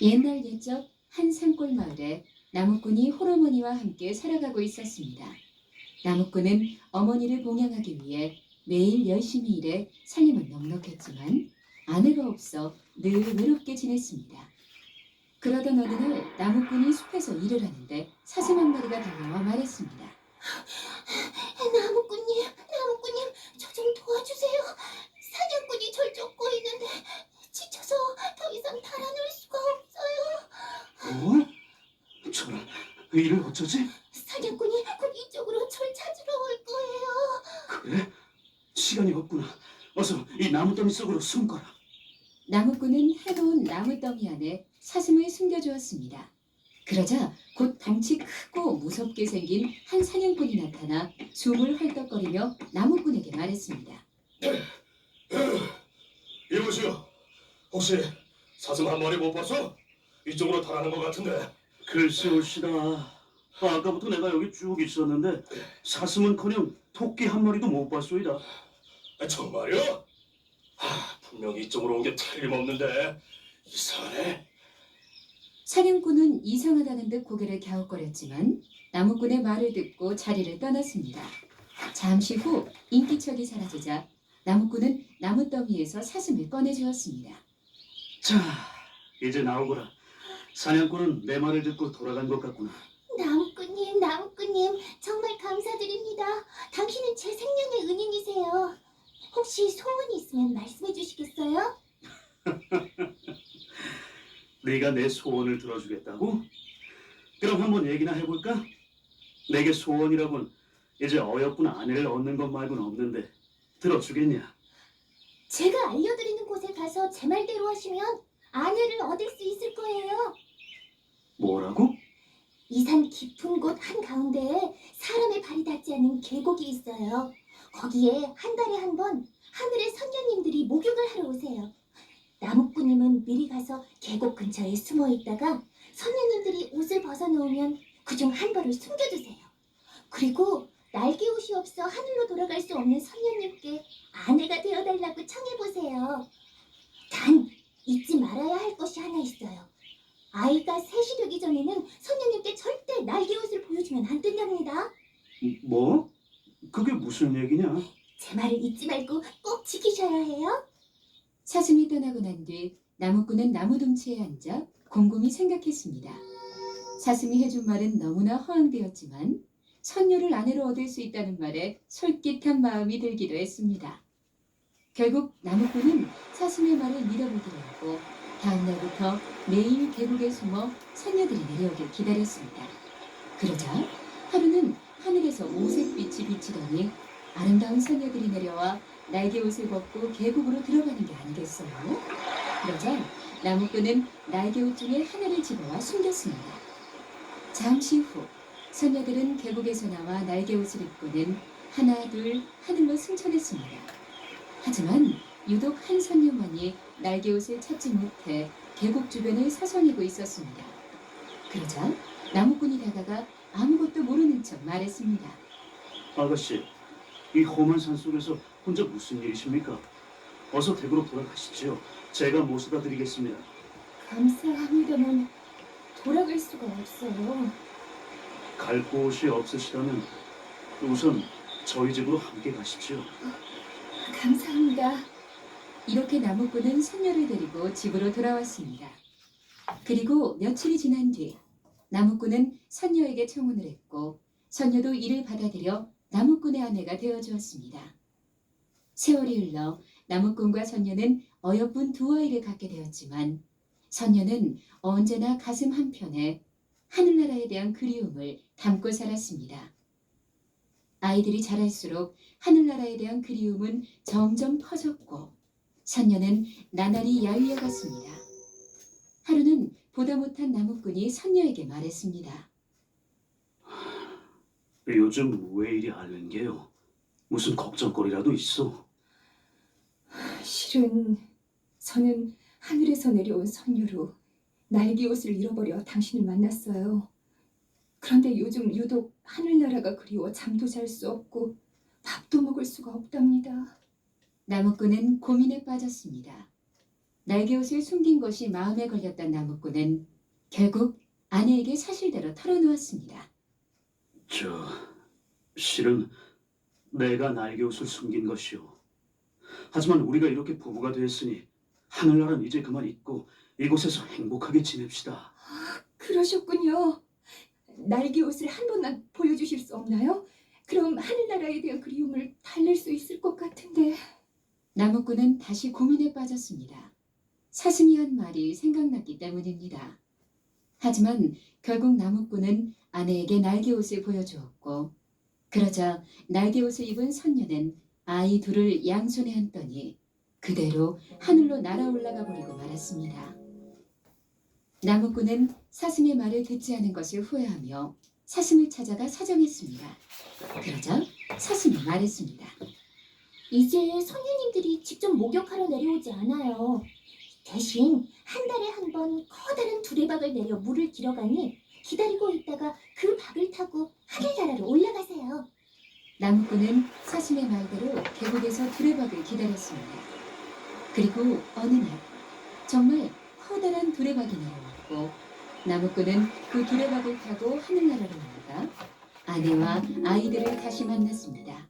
옛날 옛적 한 산골 마을에 나무꾼이 홀어머니와 함께 살아가고 있었습니다. 나무꾼은 어머니를 봉양하기 위해 매일 열심히 일해 살림은 넉넉했지만 아내가 없어 늘 외롭게 지냈습니다. 그러던 어느 날 나무꾼이 숲에서 일을 하는데 사슴 한 마리가 달려와 말했습니다. 나무꾼님, 저 좀 도와주세요. 사냥꾼이 절 쫓고 있는데 지쳐서 더 이상 달아날 수가 없어요. 저런, 이를 어쩌지? 사냥꾼이 곧 이쪽으로 절 찾으러 올 거예요. 그래? 시간이 없구나. 어서 이 나무더미 속으로 숨거라. 나무꾼은 해놓은 나무더미 안에 사슴을 숨겨주었습니다. 그러자 곧 덩치 크고 무섭게 생긴 한 사냥꾼이 나타나 숨을 헐떡거리며 나무꾼에게 말했습니다. 이보시오. 혹시 사슴 한 마리 못 봤어? 이쪽으로 달아난 것 같은데. 글쎄오시다. 아까부터 내가 여기 쭉 있었는데 사슴은커녕 토끼 한 마리도 못 봤소이다. 정말요? 분명히 이쪽으로 온 게 틀림없는데 이상하네. 사냥꾼은 이상하다는 듯 고개를 갸웃거렸지만 나무꾼의 말을 듣고 자리를 떠났습니다. 잠시 후 인기척이 사라지자 나무꾼은 나무더미에서 사슴을 꺼내주었습니다. 자, 이제 나오거라. 사냥꾼은 내 말을 듣고 돌아간 것 같구나. 나무꾼님, 정말 감사드립니다. 당신은 제 생명의 은인이세요. 혹시 소원이 있으면 말씀해 주시겠어요? 네가 내 소원을 들어주겠다고? 그럼 한번 얘기나 해볼까? 내게 소원이라곤 이제 어여쁜 아내를 얻는 것 말고는 없는데 들어주겠냐? 제가 알려드리는 곳에 가서 제 말대로 하시면 아내를 얻을 수 있을 거예요. 뭐라고? 이 산 깊은 곳 한가운데에 사람의 발이 닿지 않는 계곡이 있어요. 거기에 한 달에 한 번 하늘의 선녀님들이 목욕을 하러 오세요. 나무꾼님은 미리 가서 계곡 근처에 숨어 있다가 선녀님들이 옷을 벗어놓으면 그중 한 벌을 숨겨두세요. 그리고 날개옷이 없어 하늘로 돌아갈 수 없는 선녀님께 아내가 되어달라고 청해보세요. 단 잊지 말아야 할 것이 하나 있어요. 아이가 셋이 되기 전에는 선녀님께 절대 날개옷을 보여주면 안 된답니다. 뭐? 그게 무슨 얘기냐? 제 말을 잊지 말고 꼭 지키셔야 해요. 사슴이 떠나고 난 뒤 나무꾼은 나무둥치에 앉아 곰곰이 생각했습니다. 사슴이 해준 말은 너무나 허황되었지만 선녀를 아내로 얻을 수 있다는 말에 솔깃한 마음이 들기도 했습니다. 결국 나무꾼은 사슴의 말을 믿어보기로 하고 다음 날부터 매일 계곡에 숨어 선녀들이 내려오길 기다렸습니다. 그러자 하루는 하늘에서 오색빛이 비치더니 아름다운 선녀들이 내려와 날개옷을 벗고 계곡으로 들어가는 게 아니겠어요? 그러자 나무꾼은 날개옷 중에 하나를 집어와 숨겼습니다. 잠시 후 선녀들은 계곡에서 나와 날개옷을 입고는 하나 둘 하늘로 승천했습니다. 하지만 유독 한 선녀만이 날개옷을 찾지 못해 계곡 주변을 서성이고 있었습니다. 그러자 나무꾼이 다가가 아무것도 모르는 척 말했습니다. 아가씨, 이 험한 산속에서 혼자 무슨 일이십니까? 어서 댁으로 돌아가시지요. 제가 모셔다 드리겠습니다. 감사합니다만 돌아갈 수가 없어요. 갈 곳이 없으시다면 우선 저희 집으로 함께 가십시오. 감사합니다. 이렇게 나무꾼은 선녀를 데리고 집으로 돌아왔습니다. 그리고 며칠이 지난 뒤 나무꾼은 선녀에게 청혼을 했고 선녀도 이를 받아들여 나무꾼의 아내가 되어주었습니다. 세월이 흘러 나무꾼과 선녀는 어여쁜 두 아이를 갖게 되었지만 선녀는 언제나 가슴 한편에 하늘나라에 대한 그리움을 담고 살았습니다. 아이들이 자랄수록 하늘나라에 대한 그리움은 점점 커졌고 선녀는 나날이 야위어갔습니다. 하루는 보다 못한 나무꾼이 선녀에게 말했습니다. 요즘 왜 이리 앓는 게요? 무슨 걱정거리라도 있어? 실은 저는 하늘에서 내려온 선녀로 날개옷을 잃어버려 당신을 만났어요. 그런데 요즘 유독 하늘나라가 그리워 잠도 잘 수 없고 밥도 먹을 수가 없답니다. 나무꾼은 고민에 빠졌습니다. 날개옷을 숨긴 것이 마음에 걸렸던 나무꾼은 결국 아내에게 사실대로 털어놓았습니다. 실은 내가 날개옷을 숨긴 것이오. 하지만 우리가 이렇게 부부가 되었으니 하늘나라는 이제 그만 잊고 이곳에서 행복하게 지냅시다. 그러셨군요. 날개옷을 한 번만 보여주실 수 없나요? 그럼 하늘나라에 대한 그리움을 달랠 수 있을 것 같은데. 나무꾼은 다시 고민에 빠졌습니다. 사슴이 한 말이 생각났기 때문입니다. 하지만 결국 나무꾼은 아내에게 날개옷을 보여주었고 그러자 날개옷을 입은 선녀는 아이 둘을 양손에 안더니 그대로 하늘로 날아올라가 버리고 말았습니다. 나무꾼은 사슴의 말을 듣지 않은 것을 후회하며 사슴을 찾아가 사정했습니다. 그러자 사슴이 말했습니다. 이제 선녀님들이 직접 목욕하러 내려오지 않아요. 대신 한 달에 한 번 커다란 두레박을 내려 물을 길어가니 기다리고 있다가 그 박을 타고 하늘나라로 올라가세요. 나무꾼은 사슴의 말대로 계곡에서 두레박을 기다렸습니다. 그리고 어느 날 정말 커다란 두레박이 내려왔고 나무꾼은 그 두레박을 타고 하늘나라로 올라가 아내와 아이들을 다시 만났습니다.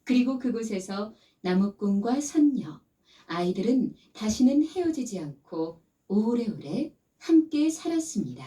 그리고 그곳에서 나무꾼과 선녀, 아이들은 다시는 헤어지지 않고 오래오래 함께 살았습니다.